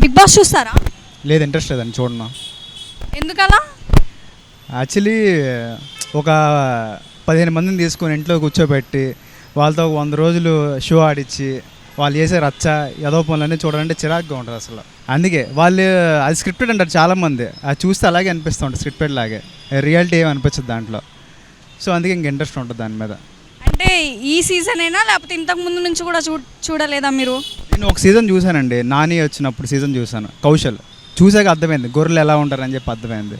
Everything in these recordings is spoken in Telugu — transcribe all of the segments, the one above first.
బిగ్ బాస్ చూస్తారా? లేదు, ఇంట్రెస్ట్ లేదండి చూడను. ఎందుకలా? యాక్చువల్లీ ఒక 15 మందిని తీసుకొని ఇంట్లో కూర్చోబెట్టి వాళ్ళతో 100 రోజులు షో ఆడిచ్చి వాళ్ళు చేసే రచ్చ ఏదో పనులన్నీ చూడాలంటే చిరాకుగా ఉంటుంది అసలు. అందుకే వాళ్ళు అది స్క్రిప్టెడ్ అంటారు చాలామంది, అది చూస్తే అలాగే అనిపిస్తూ ఉంటుంది, స్క్రిప్టెడ్ లాగే, రియాలిటీ ఏమి అనిపించదు దాంట్లో. సో అందుకే ఇంక ఇంట్రెస్ట్ ఉంటుంది దాని మీద. అంటే ఈ సీజన్ అయినా లేకపోతే ఇంతకు ముందు నుంచి కూడా చూడలేదా మీరు? నేను ఒక సీజన్ చూశానండి, నాని వచ్చినప్పుడు సీజన్ చూశాను, కౌశల్. చూసాక అర్థమైంది గొర్రెలు ఎలా ఉంటారని చెప్పి అర్థమైంది.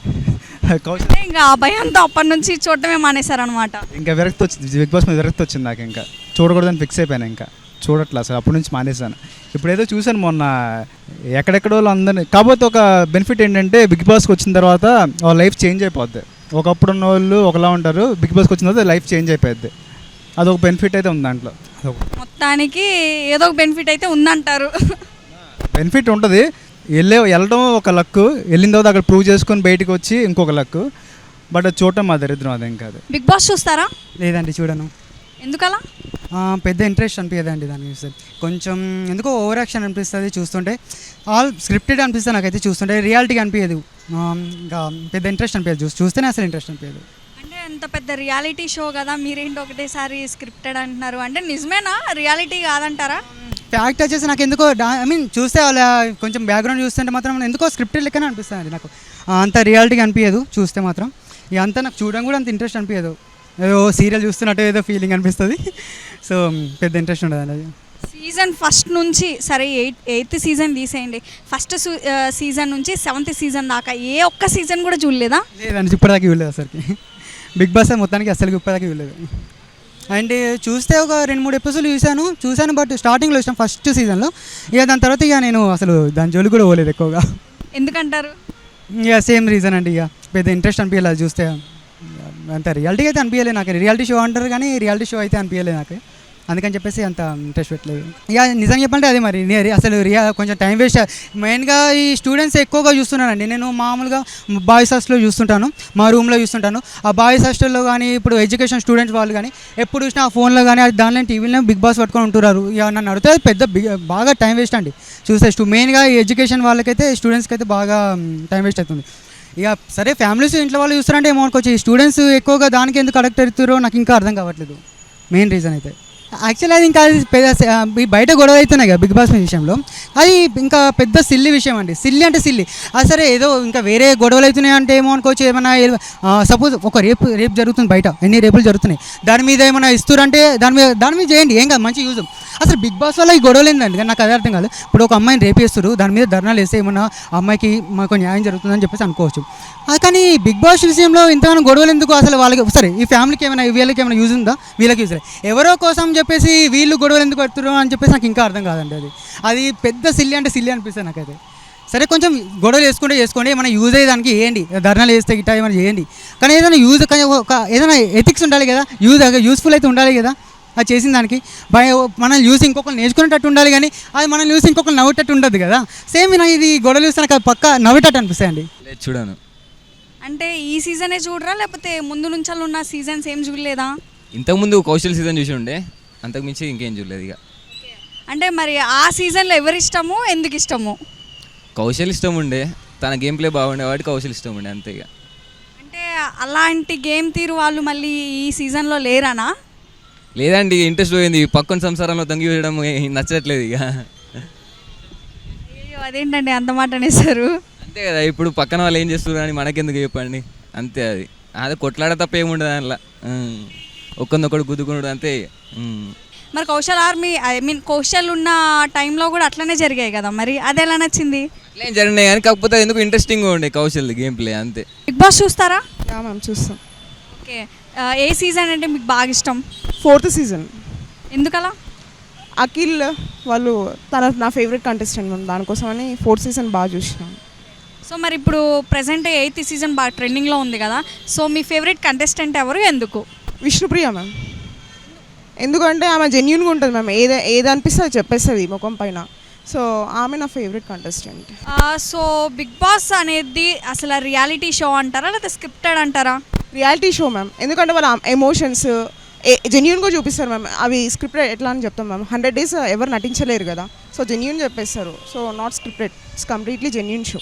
కౌశల్ ఇంకా ఆ భయంతో అప్పటి నుంచి చూడటమే మానేశారనమాట. ఇంకా విరక్తి వచ్చింది, బిగ్ బాస్ మీద విరక్తి వచ్చింది నాకు, ఇంకా చూడకూడదని ఫిక్స్ అయిపోయాను, ఇంకా చూడట్లే అసలు, అప్పటి నుంచి మానేశాను. ఇప్పుడు ఏదో చూశాను మొన్న ఎక్కడెక్కడో అందరినీ. కాకపోతే ఒక బెనిఫిట్ ఏంటంటే బిగ్ బాస్కి వచ్చిన తర్వాత వాళ్ళ లైఫ్ చేంజ్ అయిపోద్ది. ఒకప్పుడు ఉన్న వాళ్ళు ఒకలా ఉంటారు, బిగ్ బాస్కి వచ్చిన తర్వాత లైఫ్ చేంజ్ అయిపోద్ది. అదొక బెనిఫిట్ అయితే ఉంది దాంట్లో. మొత్తానికి ఏదో ఒక బెనిఫిట్ అయితే ఉందంటారు. బెనిఫిట్ ఉంటుంది, వెళ్ళడం ఒక లక్కు, వెళ్ళిన తర్వాత అక్కడ ప్రూవ్ చేసుకొని బయటకు వచ్చి ఇంకొక లక్కు. బట్ అది చూడటం మా దరిద్రం, అదేం కాదు. బిగ్ బాస్ చూస్తారా? లేదండి, చూడను. ఎందుకలా? పెద్ద ఇంట్రెస్ట్ అనిపించదండి దాన్ని చూస్తే. కొంచెం ఎందుకో ఓవర్ యాక్షన్ అనిపిస్తుంది చూస్తుంటే, ఆల్ స్క్రిప్టెడ్ అనిపిస్తుంది నాకైతే చూస్తుంటే, రియాలిటీగా అనిపించదు. ఇంకా పెద్ద ఇంట్రెస్ట్ అనిపించదు, చూస్తేనే అసలు ఇంట్రెస్ట్ అనిపించదు. అంటే అంత పెద్ద రియాలిటీ షో కదా, మీరేంటి ఒకటేసారి స్క్రిప్టెడ్ అంటున్నారు, అంటే నిజమేనా రియాలిటీ కాదంటారా? ఫ్యాక్ట్ వచ్చేసి నాకు ఎందుకో ఐ మీన్ చూస్తే వాళ్ళ కొంచెం బ్యాక్గ్రౌండ్ చూస్తుంటే మాత్రం ఎందుకో స్క్రిప్టెడ్ లెక్కనే అనిపిస్తుంది నాకు. అంత రియాలిటీగా అనిపించదు చూస్తే మాత్రం. ఇక అంతా నాకు చూడడం కూడా అంత ఇంట్రెస్ట్ అనిపించదు, ఏదో సీరియల్ చూస్తున్నట్టు ఏదో ఫీలింగ్ అనిపిస్తుంది. సో పెద్ద ఇంట్రెస్ట్ ఉండదు అది. సీజన్ ఫస్ట్ నుంచి సరే, ఎయిత్ సీజన్ తీసేయండి, ఫస్ట్ సీజన్ నుంచి 7th సీజన్ దాకా ఏ ఒక్క సీజన్ కూడా చూడలేదా? లేదండి, ఇప్పటిదాకా చూడలేదు అసలుకి. బిగ్ బాస్ మొత్తానికి అసలు ఇప్పటిదాకా చూడలేదు. అండ్ చూస్తే ఒక 2-3 ఎపిసోడ్లు చూశాను, బట్ స్టార్టింగ్లో ఇష్టం ఫస్ట్ సీజన్లో. ఇక దాని తర్వాత ఇక నేను అసలు దాని జోలికి కూడా పోలేదు ఎక్కువగా. ఎందుకంటారు? ఇక సేమ్ రీజన్ అండి, ఇక పెద్ద ఇంట్రెస్ట్ అనిపించలేదు చూస్తే. అంత రియాలిటీ అయితే అనిపించలేదు నాకు, రియాలిటీ షో అంటారు కానీ రియాలిటీ షో అయితే అనిపించలేదు నాకు, అందుకని చెప్పేసి అంత ఇంట్రెస్ట్ పెట్టలేదు. ఇక నిజంగా చెప్పంటే అదే మరి, అసలు కొంచెం టైం వేస్ట్. మెయిన్గా ఈ స్టూడెంట్స్ ఎక్కువగా చూస్తున్నానండి. నేను మామూలుగా బాయ్స్ హాస్టల్లో చూస్తుంటాను, మా రూమ్లో చూస్తుంటాను. ఆ బాయ్స్ హాస్టల్లో కానీ ఇప్పుడు ఎడ్యుకేషన్ స్టూడెంట్స్ వాళ్ళు కానీ ఎప్పుడు చూసినా ఆ ఫోన్లో కానీ దానిలో టీవీలో బిగ్ బాస్ పట్టుకొని ఉంటున్నారు. ఇక నన్ను అడిగితే పెద్ద బాగా టైం వేస్ట్ అండి చూస్తే. మెయిన్గా ఈ ఎడ్యుకేషన్ వాళ్ళకైతే, స్టూడెంట్స్కి అయితే బాగా టైం వేస్ట్ అవుతుంది. ఇక సరే ఫ్యామిలీస్ ఇంట్లో వాళ్ళు చూస్తారంటే ఏమో అనుకోవచ్చు, ఈ స్టూడెంట్స్ ఎక్కువగా దానికి ఎందుకు అడక్ట్ అవుతారో నాకు ఇంకా అర్థం కావట్లేదు మెయిన్ రీజన్ అయితే. యాక్చువల్లీ అది ఇంకా పెద్ద బయట గొడవ అవుతున్నాయి కదా బిగ్ బాస్ విషయంలో, అది ఇంకా పెద్ద సిల్లి విషయం అండి. సిల్లి అంటే సిల్లి, అది సరే ఏదో ఇంకా వేరే గొడవలు అవుతున్నాయి అంటే ఏమో అనుకోవచ్చు. ఏమైనా సపోజ్ ఒక రేపు జరుగుతుంది బయట, ఎన్ని రేపులు జరుగుతున్నాయి, దాని మీద ఏమైనా ఇస్తారంటే దాని మీద చేయండి, ఏం కాదు, మంచి యూజ్. అసలు బిగ్ బాస్ వల్ల ఈ గొడవలు ఏందండి నాకు అదే అర్థం కాదు. ఇప్పుడు ఒక అమ్మాయిని రేపేస్తారు, దాని మీద ధర్నాలు వేస్తే ఏమన్నా అమ్మాయికి మాకు న్యాయం జరుగుతుందని చెప్పేసి అనుకోవచ్చు. కానీ బిగ్ బాస్ విషయంలో ఇంతగానో గొడవలు ఎందుకు? అసలు వాళ్ళకి సరే ఈ ఫ్యామిలీకి ఏమైనా, వీళ్ళకి ఏమైనా యూజ్ ఉందా? వీళ్ళకి యూజ్ లేదు. ఎవరో కోసం చెప్పేసి వీళ్ళు గొడవలు ఎందుకు పడుతున్నారు అని చెప్పేసి నాకు ఇంకా అర్థం కాదండి. అది పెద్ద సిల్లి అంటే సిల్లి అనిపిస్తుంది నాకైతే. సరే కొంచెం గొడవలు చేసుకోండి, ఏమైనా యూజ్ అయ్యేదానికి వేయండి, ధర్నాలు వేస్తే గిట్ట ఏమైనా చేయండి. కానీ ఏదైనా యూజ్, ఏదైనా ఎథిక్స్ ఉండాలి కదా, యూస్ఫుల్ అయితే ఉండాలి కదా అది చేసిన దానికి. మనల్ని చూసి ఇంకొకరు నేర్చుకునేటట్టు ఉండాలి, కానీ అది మనల్ని చూసి ఇంకొకరు నవ్వేటట్టు ఉండదు కదా. సేమ్ ఇది గొడవలు చూస్తే నాకు పక్క నవ్వేటట్టు అనిపిస్తాయండి. చూడాను. అంటే ఈ సీజనే చూడరా, లేకపోతే ముందు నుంచి ఉన్న సీజన్స్ ఏం చూడలేదా? ఇంతకుముందు కౌశల్ సీజన్ చూసి ఉండే, అంతకుమించి ఇంకేం చూడలేదు ఇక. అంటే మరి ఆ సీజన్లో ఎవరు ఇష్టము, ఎందుకు ఇష్టము? కౌశల్ ఇష్టం ఉండే, తన గేమ్ ప్లే బాగుండే వాటి కౌశల్ ఇష్టం ఉండే, అంతే ఇక. అంటే అలాంటి గేమ్ తీరు వాళ్ళు మళ్ళీ ఈ సీజన్లో లేరానా? లేదండి, ఇంట్రెస్ట్ పోయింది, పక్కన సంసారంలో తంగి వేయడం నచ్చట్లేదు ఇక. అయ్యో, అదేంటండి అంత మాట అనేసారు? అంతే కదా, ఇప్పుడు పక్కన వాళ్ళు ఏం చేస్తున్నారు అని మనకెందుకు చెప్పండి, అంతే. అది కొట్లాడ తప్ప ఏముండదు దానిలో, ఒక్కొక్కడు గుద్దుకున్నాడు అంతే. మరి కౌశల్ ఉన్న టైంలో కూడా అట్లనే జరిగాయి కదా, మరి అది ఎలా నచ్చింది? అట్లా ఏం జరిగినాయి కానీ కాకపోతే ఎందుకు ఇంట్రెస్టింగ్గా ఉండే కౌశల్ గేమ్ ప్లే, అంతే. బిగ్ బాస్ చూస్తారా? మ్యామ్ చూస్తాం. ఓకే, ఏ సీజన్ అంటే మీకు బాగా ఇష్టం? 4th season. ఎందుకలా? అఖిల్ వాళ్ళు నా ఫేవరెట్ కంటెస్టెంట్, దానికోసమని 4th సీజన్ బాగా చూసినాం. సో మరి ఇప్పుడు ప్రెసెంట్ 8th సీజన్ బాగా ట్రెండింగ్లో ఉంది కదా, సో మీ ఫేవరెట్ కంటెస్టెంట్ ఎవరు, ఎందుకు? విష్ణుప్రియ మ్యామ్. ఎందుకంటే ఆమె జెన్యున్గా ఉంటుంది మ్యామ్, ఏది అనిపిస్తే అది చెప్పేస్తుంది ముఖం పైన. సో ఆమె నా favourite contestant. So Bigg Boss అనేది అసలు రియాలిటీ షో అంటారా, లేకపోతే స్క్రిప్టెడ్ అంటారా? రియాలిటీ షో మ్యామ్, ఎందుకంటే వాళ్ళ ఎమోషన్స్ జెన్యున్గా చూపిస్తారు మ్యామ్. అవి స్క్రిప్టెడ్ ఎట్లా అని చెప్తాం మ్యామ్. 100 days ఎవరు నటించలేరు కదా, సో జెన్యున్ చెప్పేస్తారు. So not scripted, it's completely genuine show.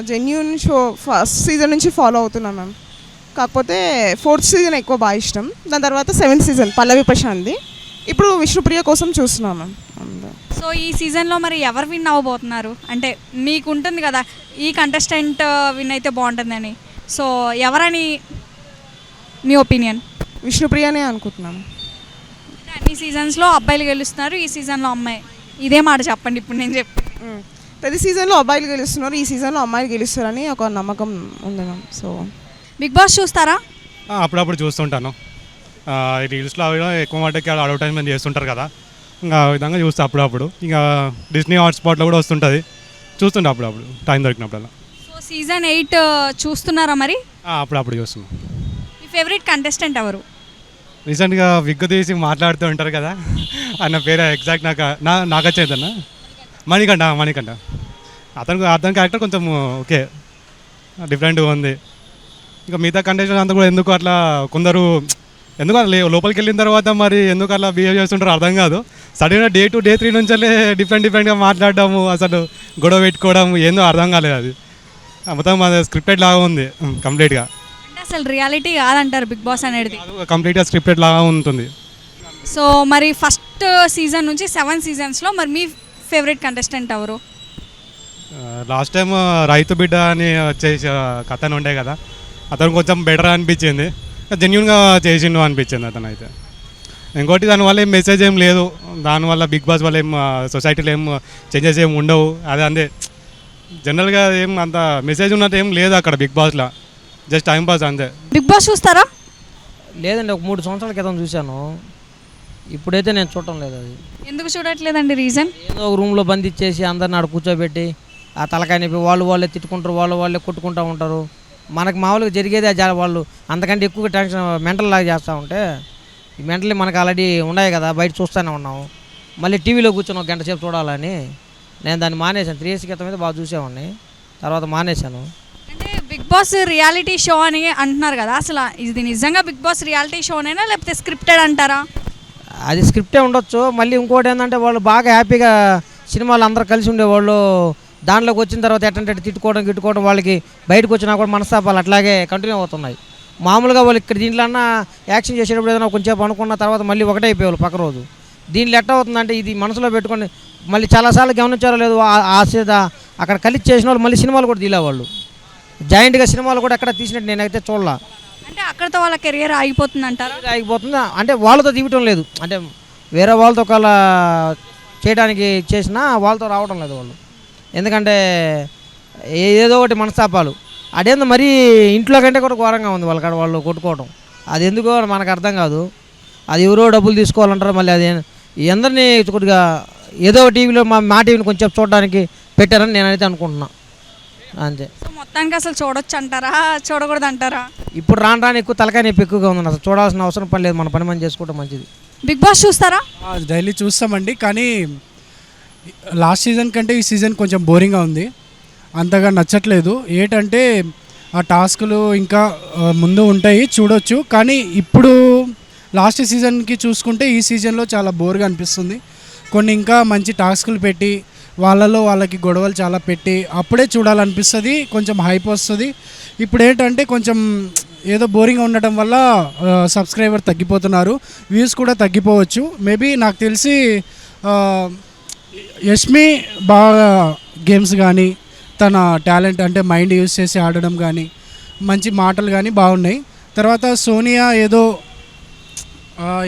Genuine show first season నుంచి ఫాలో అవుతున్నాం మ్యామ్. కాకపోతే 4th season ఎక్కువ బాగా ఇష్టం. దాని తర్వాత 7th season పల్లవి ప్రశాంత్ది. ఇప్పుడు విష్ణుప్రియ కోసం చూస్తున్నాం మ్యామ్. సో ఈ సీజన్లో మరి ఎవరు విన్ అవ్వబోతున్నారు? అంటే మీకు ఉంటుంది కదా ఈ కంటెస్టెంట్ విన్ అయితే బాగుంటుందని, సో ఎవరని మీ ఒపీనియన్? విష్ణుప్రియనే అనుకుంటున్నాను. అన్ని సీజన్స్లో అబ్బాయిలు గెలుస్తున్నారు, ఈ సీజన్లో అమ్మాయి. ఇదే మాట చెప్పండి ఇప్పుడు నేను చెప్పి. ప్రతి సీజన్లో అబ్బాయిలు గెలుస్తున్నారు, ఈ సీజన్లో అమ్మాయిలు గెలుస్తారని ఒక నమ్మకం ఉంది మ్యామ్. సో బిగ్ బాస్ చూస్తారా? అప్పుడప్పుడు చూస్తుంటాను. రీల్స్లో అవి ఎక్కువ మటుకి అడ్వర్టైజ్మెంట్ చేస్తుంటారు కదా, ఇంకా ఆ విధంగా చూస్తా అప్పుడప్పుడు. ఇంకా డిస్నీ హాట్స్పాట్లో కూడా వస్తుంటుంది, చూస్తుంటా అప్పుడప్పుడు టైం దొరికినప్పుడల్లా. సో సీజన్ 8 చూస్తున్నారా మరి? అప్పుడప్పుడు చూస్తున్నాం. మీ ఫేవరెట్ కంటెస్టెంట్ ఎవరు? రీసెంట్గా విగ్గు తీసి మాట్లాడుతూ ఉంటారు కదా, ఆయన పేరు ఎగ్జాక్ట్ నాకు వచ్చేదన్న మణికంఠ. అతని క్యారెక్టర్ కొంచెం ఓకే, డిఫరెంట్గా ఉంది. ఇంకా మిగతా కంటెస్టెంట్ అంతా కూడా ఎందుకు అట్లా కొందరు ఎందుకు లోపలికి వెళ్ళిన తర్వాత మరి ఎందుకు అట్లా బిహేవ్ చేస్తుంటారో అర్థం కాదు. సడన్గా Day 2 Day 3 నుంచి డిఫరెంట్గా మాట్లాడడము, అసలు గొడవ పెట్టుకోవడం ఏందో అర్థం కాలేదు. అది మొత్తం అది స్క్రిప్టెడ్ లాగా ఉంది కంప్లీట్గా. అంటే అసలు రియాలిటీ కాదంటారు బిగ్ బాస్ అనేది? కంప్లీట్గా స్క్రిప్టెడ్ లాగా ఉంటుంది. సో మరి ఫస్ట్ సీజన్ నుంచి 7 seasonsలో మరి మీ ఫేవరెట్ కంటెస్టెంట్ ఎవరు? లాస్ట్ టైం రైతు బిడ్డ అని వచ్చేసి కథను ఉండే కదా, అతను కొంచెం బెటర్ అనిపించింది, జెన్యున్గా చేసిండు అనిపించింది అతను అయితే. ఇంకోటి దానివల్ల ఏం మెసేజ్ ఏం లేదు, దానివల్ల బిగ్ బాస్ వల్ల ఏం సొసైటీలో ఏం చేంజెస్ ఏం ఉండవు. అదే అంతే, జనరల్గా ఏం అంత మెసేజ్ ఉన్నట్టు ఏం లేదు అక్కడ బిగ్ బాస్లో, జస్ట్ టైం పాస్ అంతే. బిగ్ బాస్ చూస్తారా? లేదండి, ఒక 3 సంవత్సరాల క్రితం చూశాను, ఇప్పుడైతే నేను చూడటం లేదు. అది ఎందుకు చూడట్లేదండి? రీజన్? ఏదో ఒక రూమ్లో బంధించేసి అందరిని ఆడ కూర్చోబెట్టి ఆ తలకాయ నొప్పి వాళ్ళే తిట్టుకుంటారు, వాళ్ళే కొట్టుకుంటూ ఉంటారు. మనకు మామూలుగా జరిగేది వాళ్ళు అంతకంటే ఎక్కువ టెన్షన్ మెంటల్ లాగా చేస్తూ ఉంటే, ఈ మెంటల్లీ మనకు ఆల్రెడీ ఉన్నాయి కదా, బయట చూస్తూనే ఉన్నాము. మళ్ళీ టీవీలో కూర్చొని 1 గంట సేపు చూడాలని నేను దాన్ని మానేశాను. 3 years క్రితం అయితే బాగా చూసేవాడిని, తర్వాత మానేశాను. అంటే బిగ్ బాస్ రియాలిటీ షో అని అంటున్నారు కదా, అసలు ఇది నిజంగా బిగ్ బాస్ రియాలిటీ షోనేనా లేకపోతే స్క్రిప్టెడ్ అంటారా? అది స్క్రిప్టే ఉండొచ్చు. మళ్ళీ ఇంకోటి ఏంటంటే వాళ్ళు బాగా హ్యాపీగా సినిమాలు అందరూ కలిసి ఉండేవాళ్ళు, దాంట్లోకి వచ్చిన తర్వాత ఎట్టంటే గిట్టుకోవడం వాళ్ళకి బయటకు వచ్చినా కూడా మనస్తాపాలు అట్లాగే కంటిన్యూ అవుతున్నాయి. మామూలుగా వాళ్ళు ఇక్కడ దీంట్లో అన్నా యాక్షన్ చేసేటప్పుడు ఏదైనా కొంచెంసేపు అనుకున్న తర్వాత మళ్ళీ ఒకటే అయిపోయేవాళ్ళు పక్క రోజు. దీంట్లో ఎట్లా అవుతుందంటే ఇది మనసులో పెట్టుకొని మళ్ళీ చాలాసార్లు గమనించారో లేదు, అక్కడ కలిసి చేసిన వాళ్ళు మళ్ళీ సినిమాలు కూడా తీలేవాళ్ళు. జాయింట్గా సినిమాలు కూడా ఎక్కడ తీసినట్టు నేనైతే చూడాల. అంటే అక్కడతో వాళ్ళ కెరియర్ ఆగిపోతుంది అంటారా? ఆగిపోతుంది అంటే వాళ్ళతో తీయటం లేదు, అంటే వేరే వాళ్ళతో ఒకవేళ చేయడానికి చేసినా వాళ్ళతో రావడం లేదు వాళ్ళు. ఎందుకంటే ఏదో ఒకటి మనస్తాపాలు, అదేందో మరీ ఇంట్లో కంటే కూడా ఘోరంగా ఉంది వాళ్ళకాడ వాళ్ళు కొట్టుకోవడం. అది ఎందుకో మనకు అర్థం కాదు. అది ఎవరో డబ్బులు తీసుకోవాలంటారు, మళ్ళీ అది అందరినీ కొద్దిగా ఏదో టీవీలో మా టీవీని కొంచెం చూడడానికి పెట్టారని నేనైతే అనుకుంటున్నా అంతే. సో మొత్తానికి అసలు చూడొచ్చు అంటారా, చూడకూడదు అంటారా? ఇప్పుడు రాను ఎక్కువ తలకాయ నొప్పి ఎక్కువగా ఉంది, అసలు చూడాల్సిన అవసరం పని లేదు, మన పని మనం చేసుకోవడం మంచిది. బిగ్ బాస్ చూస్తారా? డైలీ చూస్తామండి, కానీ లాస్ట్ సీజన్ కంటే ఈ సీజన్ కొంచెం బోరింగ్గా ఉంది, అంతగా నచ్చట్లేదు. ఏంటంటే ఆ టాస్కులు ఇంకా ముందు ఉంటాయి చూడొచ్చు, కానీ ఇప్పుడు లాస్ట్ సీజన్కి చూసుకుంటే ఈ సీజన్లో చాలా బోర్గా అనిపిస్తుంది. కొన్ని ఇంకా మంచి టాస్కులు పెట్టి వాళ్ళకి గొడవలు చాలా పెట్టి అప్పుడే చూడాలనిపిస్తుంది, కొంచెం హైప్ వస్తుంది. ఇప్పుడు ఏంటంటే కొంచెం ఏదో బోరింగ్గా ఉండటం వల్ల సబ్స్క్రైబర్ తగ్గిపోతున్నారు, వ్యూస్ కూడా తగ్గిపోవచ్చు. మేబీ నాకు తెలిసి యష్మి బాగా గేమ్స్ కానీ తన టాలెంట్ అంటే మైండ్ యూజ్ చేసి ఆడడం కానీ మంచి మాటలు కానీ బాగున్నాయి. తర్వాత సోనియా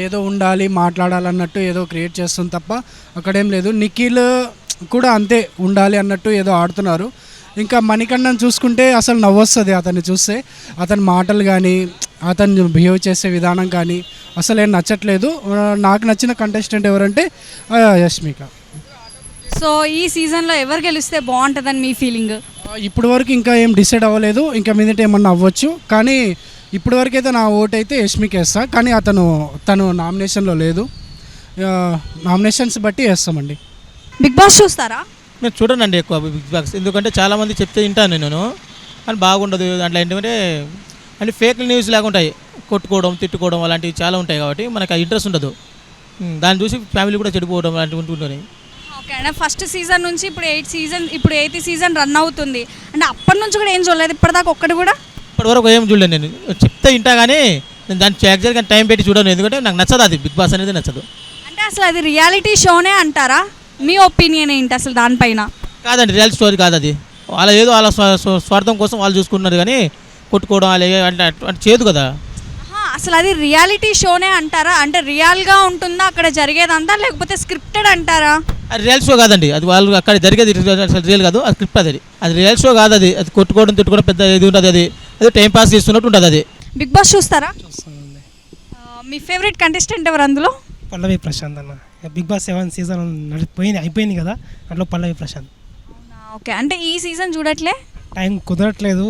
ఏదో ఉండాలి మాట్లాడాలన్నట్టు ఏదో క్రియేట్ చేస్తుంది తప్ప అక్కడేం లేదు. నిఖిల్ కూడా అంతే ఉండాలి అన్నట్టు ఏదో ఆడుతున్నారు. ఇంకా మణికంఠన్ చూసుకుంటే అసలు నవ్వొస్తుంది అతన్ని చూస్తే, అతని మాటలు కానీ అతను బిహేవ్ చేసే విధానం కానీ అసలు ఏం నచ్చట్లేదు. నాకు నచ్చిన కంటెస్టెంట్ ఎవరంటే యష్మిక. సో ఈ సీజన్లో ఎవరు గెలిస్తే బాగుంటుందని మీ ఫీలింగ్? ఇప్పటి వరకు ఇంకా ఏం డిసైడ్ అవ్వలేదు, ఇంకా మీదట ఏమన్నా అవ్వచ్చు, కానీ ఇప్పటి వరకు అయితే నా ఓటు అయితే యష్మికి వేస్తా. కానీ తను నామినేషన్లో లేదు, నామినేషన్స్ బట్టి వేస్తామండి. బిగ్ బాస్ చూస్తారా? నేను చూడనండి ఎక్కువ బిగ్ బాస్, ఎందుకంటే చాలామంది చెప్తే వింటాను నేను, అని బాగుండదు. దాంట్లో ఏంటంటే అంటే ఫేక్ న్యూస్ లాగా ఉంటాయి, కొట్టుకోవడం తిట్టుకోవడం అలాంటివి చాలా ఉంటాయి కాబట్టి మనకు ఆ ఇంట్రెస్ట్ ఉండదు. దాన్ని చూసి ఫ్యామిలీ కూడా చెడిపోవడం అలాంటివి ఉంటుంటాయి. ఓకే అంటే ఫస్ట్ సీజన్ నుంచి ఇప్పుడు ఎయిత్ సీజన్ రన్ అవుతుంది అంటే అప్పటి నుంచి కూడా ఏం చూడలేదు ఇప్పటిదాకా ఒక్కటి కూడా? ఇప్పటివరకు ఏం చూడలేదు నేను, చెప్తే వింటా కానీ నేను దాన్ని ఎగ్జాక్ట్గా టైం పెట్టి చూడను, ఎందుకంటే నాకు నచ్చదు అది, బిగ్ బాస్ అనేది నచ్చదు. అంటే అసలు అది రియాలిటీ షోనే అంటారా? మీ ఒపీనియన్ ఏంటి అసలు దానిపైన? కాదండి, రియల్ స్టోరీ కాదు అది. వాళ్ళ స్వార్థం కోసం వాళ్ళు చూసుకున్నారు కానీ కొట్టుకోవడం అలాగే అంటే అంటే చేయదు కదా. అసలు అది రియాలిటీ షోనే అంటారా? అంటే రియల్గా ఉంటుందా అక్కడ జరిగేదంతా, లేకపోతే స్క్రిప్టెడ్ అంటారా? అది రియల్ షో కాదండి, అది వాళ్ళు అక్కడ జరిగేది అసలు రియల్ కాదు, అది స్క్రిప్ట్. అది రియల్ షో కాదు, అది కొట్టుకోవడం తిట్టుకోవడం పెద్ద ఇది ఉంటుంది, అది టైం పాస్ చేస్తున్నట్టు ఉంటుంది అది. బిగ్ బాస్ చూస్తారా? మీ ఫేవరెట్ కంటెస్టెంట్ ఎవరు అందులో? పల్లవి ప్రశాంత్ అన్న. బిగ్ బాస్ 7 సీజన్ అయిపోయింది కదా, అట్లా పల్లవి ప్రశాంత్. ఓకే అంటే ఈ సీజన్ చూడట్లే? టైం కుదరట్లేదు,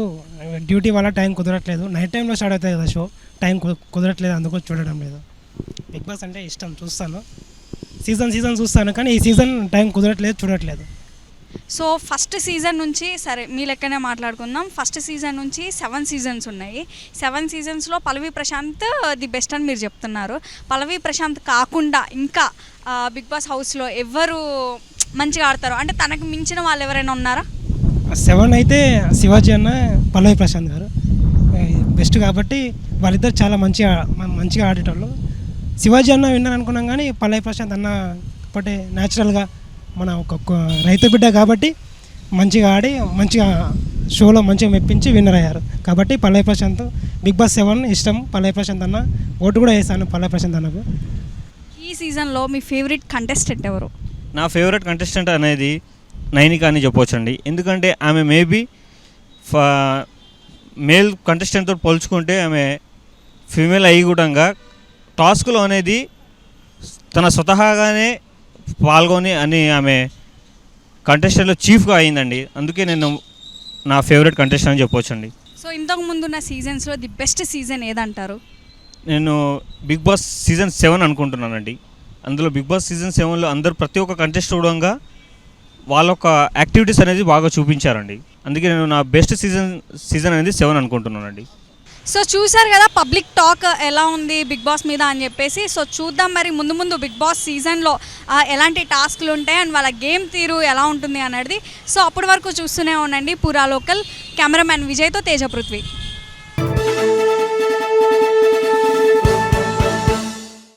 డ్యూటీ వల్ల టైం కుదరట్లేదు. నైట్ టైంలో స్టార్ట్ అవుతుంది కదా షో, టైం కుదరట్లేదు, అందుకు చూడడం లేదు. బిగ్ బాస్ అంటే ఇష్టం, చూస్తాను, సీజన్ చూస్తాను, కానీ ఈ సీజన్ టైం కుదరట్లేదు, చూడట్లేదు. సో ఫస్ట్ సీజన్ నుంచి సరే మీ లెక్కనే మాట్లాడుకుందాం. ఫస్ట్ సీజన్ నుంచి 7 సీజన్స్ ఉన్నాయి. 7 సీజన్స్లో పల్లవి ప్రశాంత్ ది బెస్ట్ అని మీరు చెప్తున్నారు. పల్లవి ప్రశాంత్ కాకుండా ఇంకా బిగ్ బాస్ హౌస్లో ఎవరు మంచిగా ఆడతారు అంటే తనకు మించిన వాళ్ళు ఎవరైనా ఉన్నారా? 7 అయితే శివాజీ అన్న, పల్లవి ప్రశాంత్ గారు బెస్ట్ కాబట్టి వాళ్ళిద్దరు చాలా మంచిగా ఆడేటోళ్ళు. శివాజీ అన్న విన్నారు అనుకున్నాం కానీ పల్లవి ప్రశాంత్ అన్న ఒకటి న్యాచురల్గా మన ఒక రైతు బిడ్డ కాబట్టి మంచిగా ఆడి మంచిగా షోలో మంచిగా మెప్పించి విన్నర్ అయ్యారు. కాబట్టి పల్లవి ప్రశాంత్ బిగ్ బాస్ 7 ఇష్టం. పల్లవి ప్రశాంత్ అన్న ఓటు కూడా వేసాను పల్లవి ప్రశాంత్ అన్నకు. ఈ సీజన్లో మీ ఫేవరెట్ కంటెస్టెంట్ ఎవరు? నా ఫేవరెట్ కంటెస్టెంట్ అనేది నైనిక అని చెప్పవచ్చండి. ఎందుకంటే ఆమె మేబీ మేల్ కంటెస్టెంట్తో పోల్చుకుంటే ఆమె ఫీమేల్ అయ్యి కూడా టాస్క్లో అనేది తన స్వతహాగానే పాల్గొని అని ఆమె కంటెస్టెంట్లో చీఫ్గా అయిందండి. అందుకే నేను నా ఫేవరెట్ కంటెస్టెంట్ అని చెప్పవచ్చండి. సో ఇంతకు ముందున్న సీజన్స్లో ది బెస్ట్ సీజన్ ఏదంటారు? నేను బిగ్ బాస్ సీజన్ 7 అనుకుంటున్నానండి. అందులో బిగ్ బాస్ సీజన్ 7లో అందరూ ప్రతి ఒక్క కంటెస్టెంట్ కూడా వాళ్ళ యొక్క యాక్టివిటీస్ అనేది బాగా చూపించారండి. అందుకే నేను నా బెస్ట్ సీజన్ అనేది 7 అనుకుంటున్నానండి. సో చూసారు కదా పబ్లిక్ టాక్ ఎలా ఉంది బిగ్ బాస్ మీద అని చెప్పేసి. సో చూద్దాం మరి ముందు బిగ్ బాస్ సీజన్లో ఎలాంటి టాస్క్లు ఉంటాయి అండ్ వాళ్ళ గేమ్ తీరు ఎలా ఉంటుంది అనేది. సో అప్పటి వరకు చూస్తూనే ఉండండి పూరా లోకల్. కెమెరామ్యాన్ విజయ్తో తేజ పృథ్వీ.